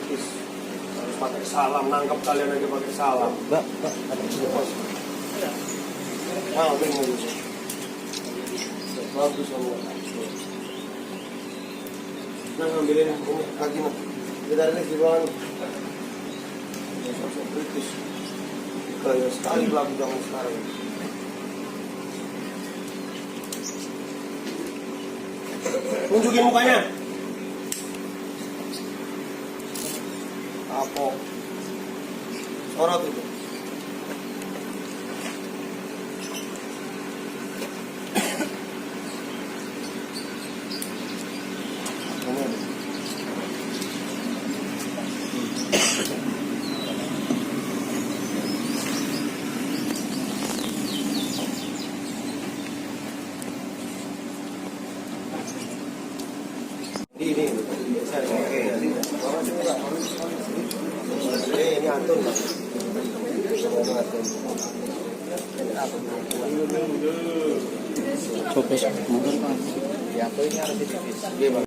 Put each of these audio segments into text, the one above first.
Harus pakai salam, nangkep kalian aja pakai salam. Mbak, ada juga bos. Nah, bingung gitu. Bagus semua. Nah, ambilin ini kaki mah. Kita lihat di bawah. Sosok kritis. Kayak sekali pelaku zaman sekarang. Tunjukin mukanya. Apa? Sorot itu. Ini Antun Pak. Coba mungkin Pak. Ya, ini harus ditipis. Iya, Bang.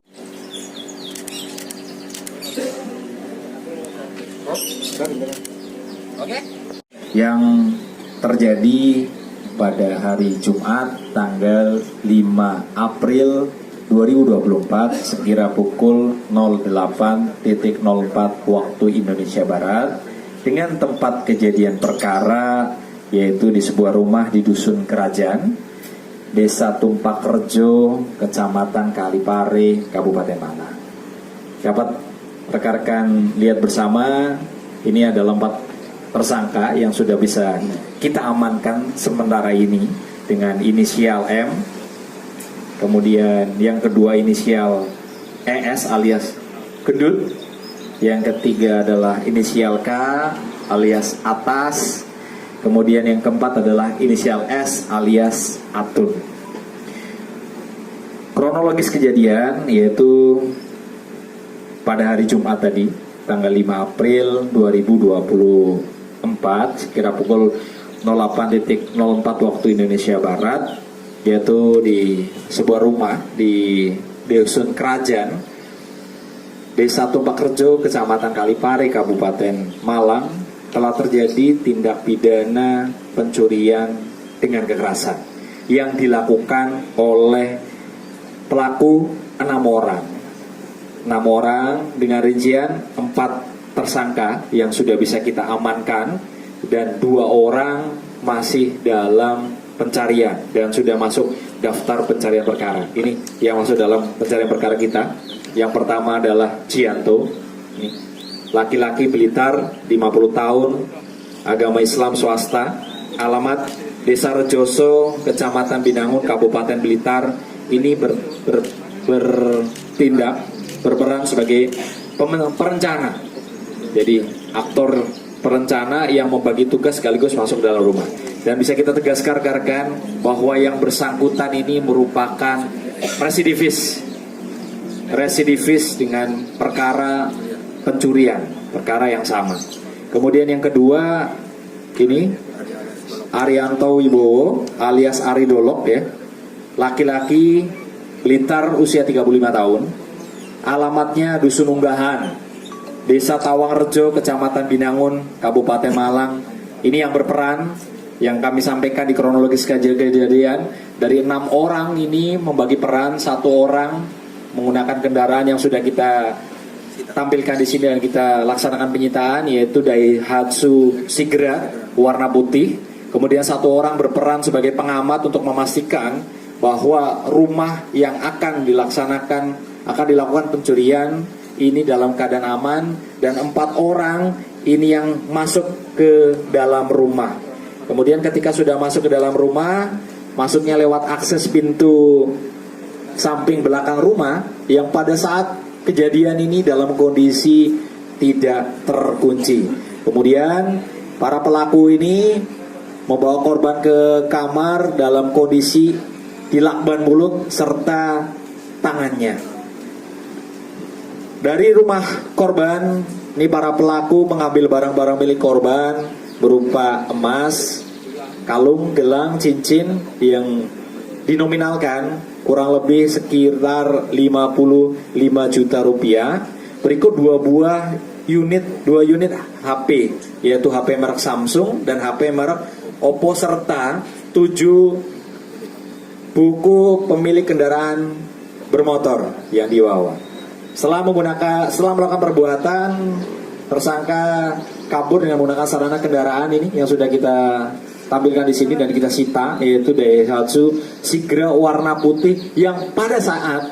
Oke. Yang terjadi pada hari Jumat tanggal 5 April 2024 sekira pukul 08.04 waktu Indonesia Barat dengan tempat kejadian perkara yaitu di sebuah rumah di Dusun Kerajaan, Desa Tumpak Rejo, Kecamatan Kalipare, Kabupaten Malang. Dapat rekan-rekan lihat bersama, ini adalah 4 tersangka yang sudah bisa kita amankan sementara ini dengan inisial M. Kemudian yang kedua inisial ES alias Gendut. Yang ketiga adalah inisial K alias Atas. Kemudian yang keempat adalah inisial S alias Atun. Kronologis kejadian yaitu pada hari Jumat tadi, tanggal 5 April 2024, sekira pukul 08.04 waktu Indonesia Barat, yaitu di sebuah rumah di Dusun Kerajaan, Desa Tumpak Rejo, Kecamatan Kalipare, Kabupaten Malang, telah terjadi tindak pidana pencurian dengan kekerasan yang dilakukan oleh pelaku 6 orang. 6 orang dengan rincian 4 tersangka yang sudah bisa kita amankan dan 2 orang masih dalam pencarian dan sudah masuk daftar pencarian perkara. Ini yang masuk dalam pencarian perkara kita. Yang pertama adalah Cianto, laki-laki Blitar, 50 tahun, agama Islam swasta, alamat Desa Rejoso, Kecamatan Binangun, Kabupaten Blitar. Ini berperan sebagai perencana. Jadi aktor perencana yang membagi tugas sekaligus masuk dalam rumah. Dan bisa kita tegaskan rekan-rekan bahwa yang bersangkutan ini merupakan residivis dengan perkara pencurian, perkara yang sama. Kemudian yang kedua ini Arianto Wibowo alias Aridolok ya, laki-laki Blitar usia 35 tahun, alamatnya Dusun Unggahan, Desa Tawangrejo, Kecamatan Binangun, Kabupaten Malang. Ini yang berperan, yang kami sampaikan di kronologis kejadian, dari 6 orang ini membagi peran, 1 orang menggunakan kendaraan yang sudah kita tampilkan di sini dan kita laksanakan penyitaan, yaitu Daihatsu Sigra warna putih. Kemudian 1 orang berperan sebagai pengamat untuk memastikan bahwa rumah yang akan dilakukan pencurian ini dalam keadaan aman, dan 4 orang ini yang masuk ke dalam rumah. Kemudian ketika sudah masuk ke dalam rumah, masuknya lewat akses pintu samping belakang rumah yang pada saat kejadian ini dalam kondisi tidak terkunci. Kemudian para pelaku ini membawa korban ke kamar dalam kondisi dilakban mulut serta tangannya. Dari rumah korban, ini para pelaku mengambil barang-barang milik korban berupa emas, kalung, gelang, cincin yang dinominalkan kurang lebih sekitar 55 juta rupiah. Berikut 2 buah dua unit HP, yaitu HP merek Samsung dan HP merek Oppo, serta 7 buku pemilik kendaraan bermotor yang dibawa. Setelah melakukan perbuatan, tersangka kabur dengan menggunakan sarana kendaraan ini yang sudah kita tampilkan di sini dan kita sita, yaitu Daihatsu Sigra warna putih yang pada saat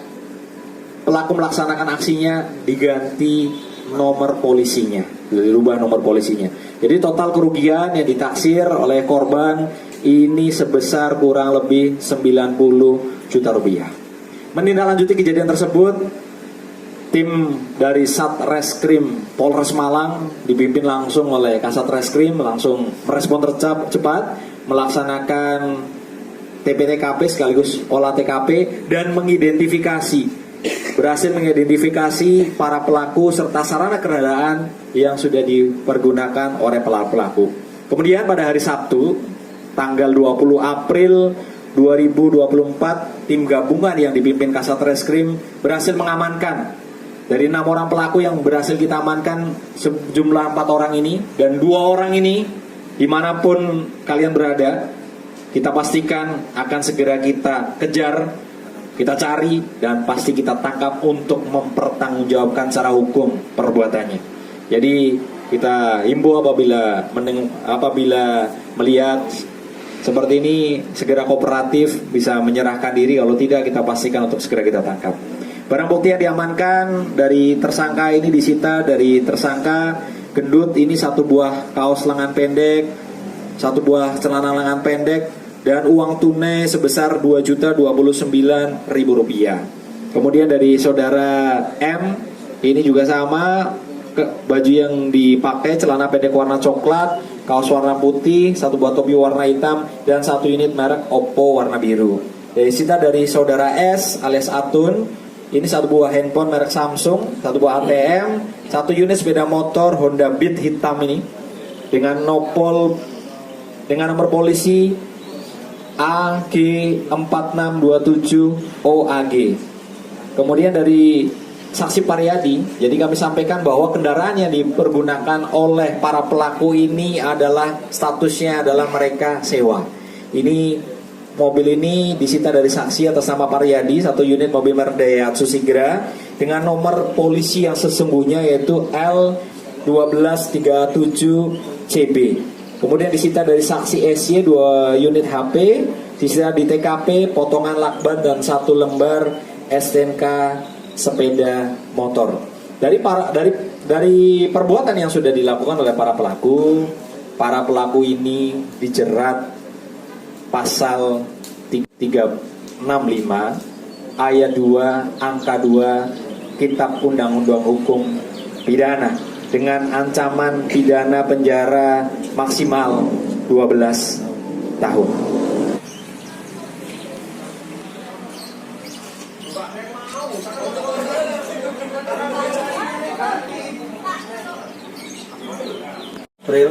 pelaku melaksanakan aksinya diganti nomor polisinya, dirubah nomor polisinya. Jadi total kerugian yang ditaksir oleh korban ini sebesar kurang lebih 90 juta rupiah. Menindaklanjuti kejadian tersebut, tim dari Satreskrim Polres Malang dipimpin langsung oleh Kasat Reskrim langsung merespon cepat, melaksanakan TPTKP sekaligus olah TKP dan berhasil mengidentifikasi para pelaku serta sarana kendaraan yang sudah dipergunakan oleh pelaku. Kemudian pada hari Sabtu, tanggal 20 April 2024, tim gabungan yang dipimpin Kasat Reskrim berhasil mengamankan dari 6 orang pelaku yang berhasil kita amankan sejumlah 4 orang ini, dan 2 orang ini dimanapun kalian berada, kita pastikan akan segera kita kejar, kita cari, dan pasti kita tangkap untuk mempertanggungjawabkan secara hukum perbuatannya. Jadi kita himbau apabila melihat seperti ini segera kooperatif, bisa menyerahkan diri. Kalau tidak, kita pastikan untuk segera kita tangkap. Barang bukti yang diamankan dari tersangka ini disita dari tersangka gendut ini 1 buah kaos lengan pendek, 1 buah celana lengan pendek, dan uang tunai sebesar Rp2.029.000. Kemudian dari saudara M ini juga sama, baju yang dipakai celana pendek warna coklat, kaos warna putih, 1 buah topi warna hitam, dan 1 unit merek Oppo warna biru. Disita dari saudara S alias Atun ini 1 buah handphone merek Samsung, 1 buah ATM, 1 unit sepeda motor Honda Beat hitam ini dengan nomor polisi AG4627 OAG. Kemudian dari saksi Pariyadi, jadi kami sampaikan bahwa kendaraan yang dipergunakan oleh para pelaku ini adalah statusnya adalah mereka sewa. Mobil ini disita dari saksi atas nama Pariyadi, 1 unit mobil merek Daihatsu Sigra dengan nomor polisi yang sesungguhnya yaitu L1237CB. Kemudian disita dari saksi SY 2 unit HP, disita di TKP potongan lakban dan 1 lembar STNK sepeda motor. Dari perbuatan yang sudah dilakukan oleh para pelaku ini dijerat pasal 365 ayat 2 angka 2 Kitab Undang-Undang Hukum Pidana dengan ancaman pidana penjara maksimal 12 tahun. April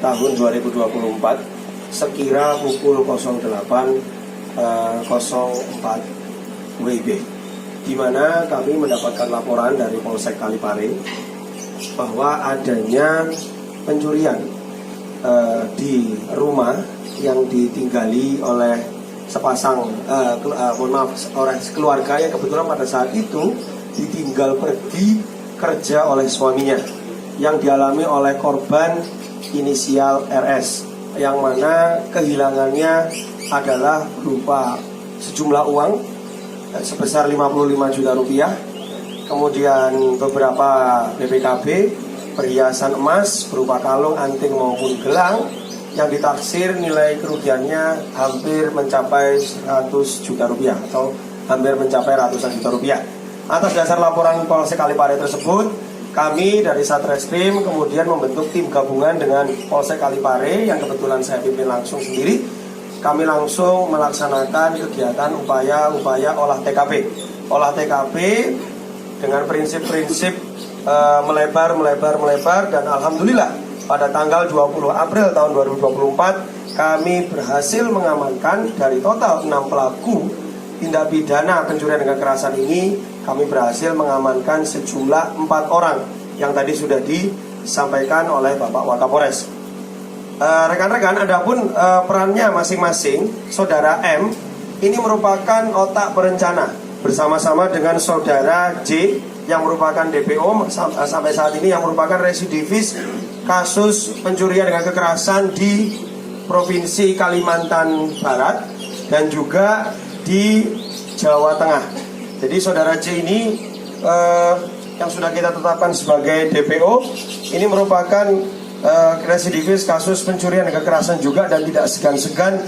tahun 2024 sekira pukul 08.04 WIB, di mana kami mendapatkan laporan dari Polsek Kalipare bahwa adanya pencurian di rumah yang ditinggali oleh oleh keluarga yang kebetulan pada saat itu ditinggal pergi kerja oleh suaminya, yang dialami oleh korban inisial RS, yang mana kehilangannya adalah berupa sejumlah uang sebesar 55 juta rupiah, kemudian beberapa BPKB, perhiasan emas berupa kalung, anting maupun gelang yang ditaksir nilai kerugiannya hampir mencapai 100 juta rupiah atau hampir mencapai ratusan juta rupiah. Atas dasar laporan Polsek Kalipare tersebut, kami dari Satreskrim kemudian membentuk tim gabungan dengan Polsek Kalipare yang kebetulan saya pimpin langsung sendiri. Kami langsung melaksanakan kegiatan upaya olah TKP. Olah TKP dengan prinsip-prinsip melebar, dan alhamdulillah pada tanggal 20 April tahun 2024 kami berhasil mengamankan dari total 6 pelaku tindak pidana pencurian dengan kekerasan ini. Kami berhasil mengamankan sejumlah 4 orang yang tadi sudah disampaikan oleh Bapak Wakapolres. Rekan-rekan, adapun perannya masing-masing, Saudara M ini merupakan otak berencana bersama-sama dengan Saudara J yang merupakan DPO sampai saat ini, yang merupakan residivis kasus pencurian dengan kekerasan di Provinsi Kalimantan Barat dan juga di Jawa Tengah. Jadi Saudara J ini yang sudah kita tetapkan sebagai DPO ini merupakan residivis kasus pencurian dan kekerasan juga, dan tidak segan-segan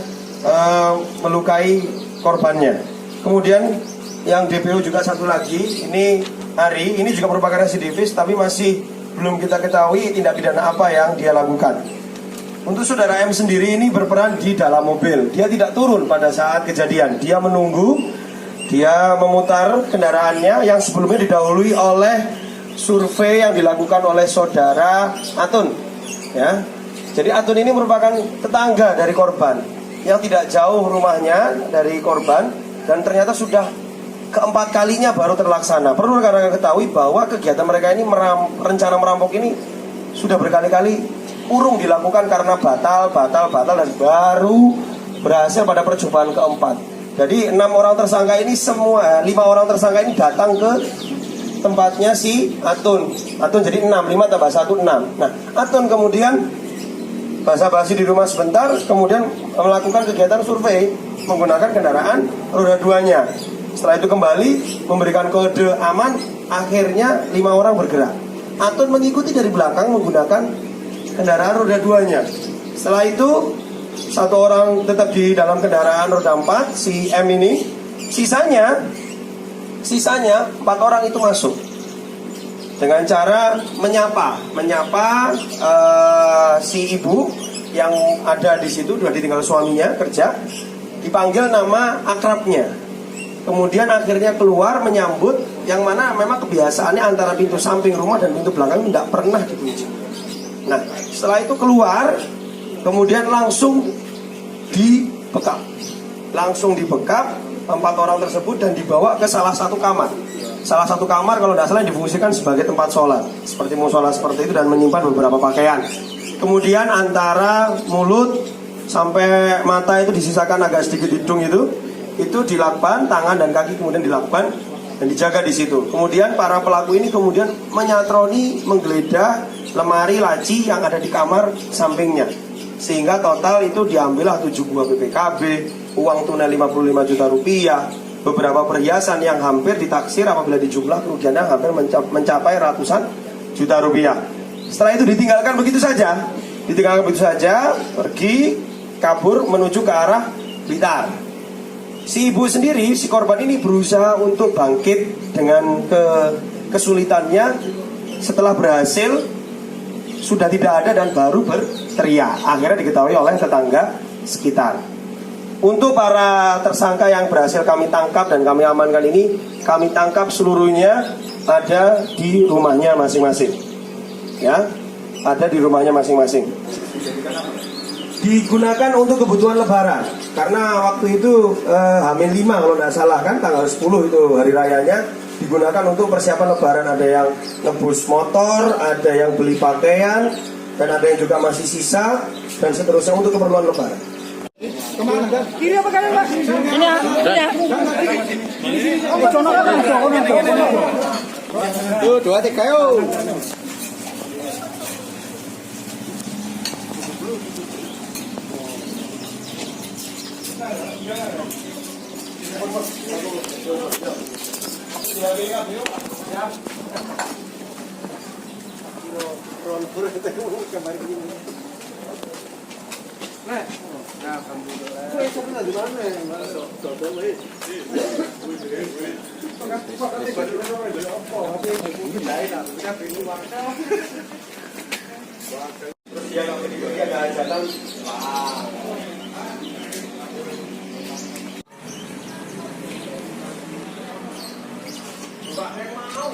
melukai korbannya. Kemudian yang DPO juga satu lagi, ini Ari, ini juga merupakan residivis, tapi masih belum kita ketahui tindak pidana apa yang dia lakukan. Untuk Saudara M sendiri ini berperan di dalam mobil. Dia tidak turun pada saat kejadian. Dia menunggu, dia memutar kendaraannya yang sebelumnya didahului oleh survei yang dilakukan oleh Saudara Atun. Ya, jadi Atun ini merupakan tetangga dari korban yang tidak jauh rumahnya dari korban, dan ternyata sudah keempat kalinya baru terlaksana. Perlu rekan-rekan ketahui bahwa kegiatan mereka ini rencana merampok ini sudah berkali-kali urung dilakukan karena batal dan baru berhasil pada percobaan keempat. Jadi 5 orang tersangka ini datang ke tempatnya si Atun. Atun jadi 6, 5 tambah 1, 6. Nah, Atun kemudian basa-basi di rumah sebentar, kemudian melakukan kegiatan survei menggunakan kendaraan roda 2-nya. Setelah itu kembali memberikan kode aman, akhirnya 5 orang bergerak. Atun mengikuti dari belakang menggunakan kendaraan roda 2-nya. Setelah itu 1 orang tetap di dalam kendaraan roda 4, si M ini. Sisanya 4 orang itu masuk dengan cara menyapa si ibu yang ada di situ, sudah ditinggal suaminya kerja, dipanggil nama akrabnya. Kemudian akhirnya keluar menyambut, yang mana memang kebiasaannya antara pintu samping rumah dan pintu belakang tidak pernah dikunci. Nah, setelah itu keluar, kemudian langsung dibekap. 4 orang tersebut dan dibawa ke salah satu kamar. Salah satu kamar kalau tidak salah difungsikan sebagai tempat sholat, seperti musola seperti itu, dan menyimpan beberapa pakaian. Kemudian antara mulut sampai mata itu disisakan agak sedikit hidung itu dilakban, tangan dan kaki kemudian dilakban dan dijaga di situ. Kemudian para pelaku ini kemudian menyatroni, menggeledah lemari laci yang ada di kamar sampingnya, sehingga total itu diambillah 7 buah BPKB, uang tunai 55 juta rupiah, beberapa perhiasan yang hampir ditaksir apabila dijumlah kerugiannya hampir mencapai ratusan juta rupiah. Setelah itu ditinggalkan begitu saja, pergi kabur menuju ke arah Blitar. Si ibu sendiri, si korban ini berusaha untuk bangkit dengan kesulitannya. Setelah berhasil, sudah tidak ada dan baru berteriak. Akhirnya diketahui oleh tetangga sekitar. Untuk para tersangka yang berhasil kami tangkap dan kami amankan ini, kami tangkap seluruhnya ada di rumahnya masing-masing. Ya, ada di rumahnya masing-masing. Digunakan untuk kebutuhan lebaran, karena waktu itu H-5 kalau tidak salah kan, tanggal 10 itu hari rayanya, digunakan untuk persiapan lebaran. Ada yang nebus motor, ada yang beli pakaian, dan ada yang juga masih sisa, dan seterusnya untuk keperluan lebaran. Ini apa kalian Mas? Ini ya. Tuh, 2, 3 yuk. Mbak, mau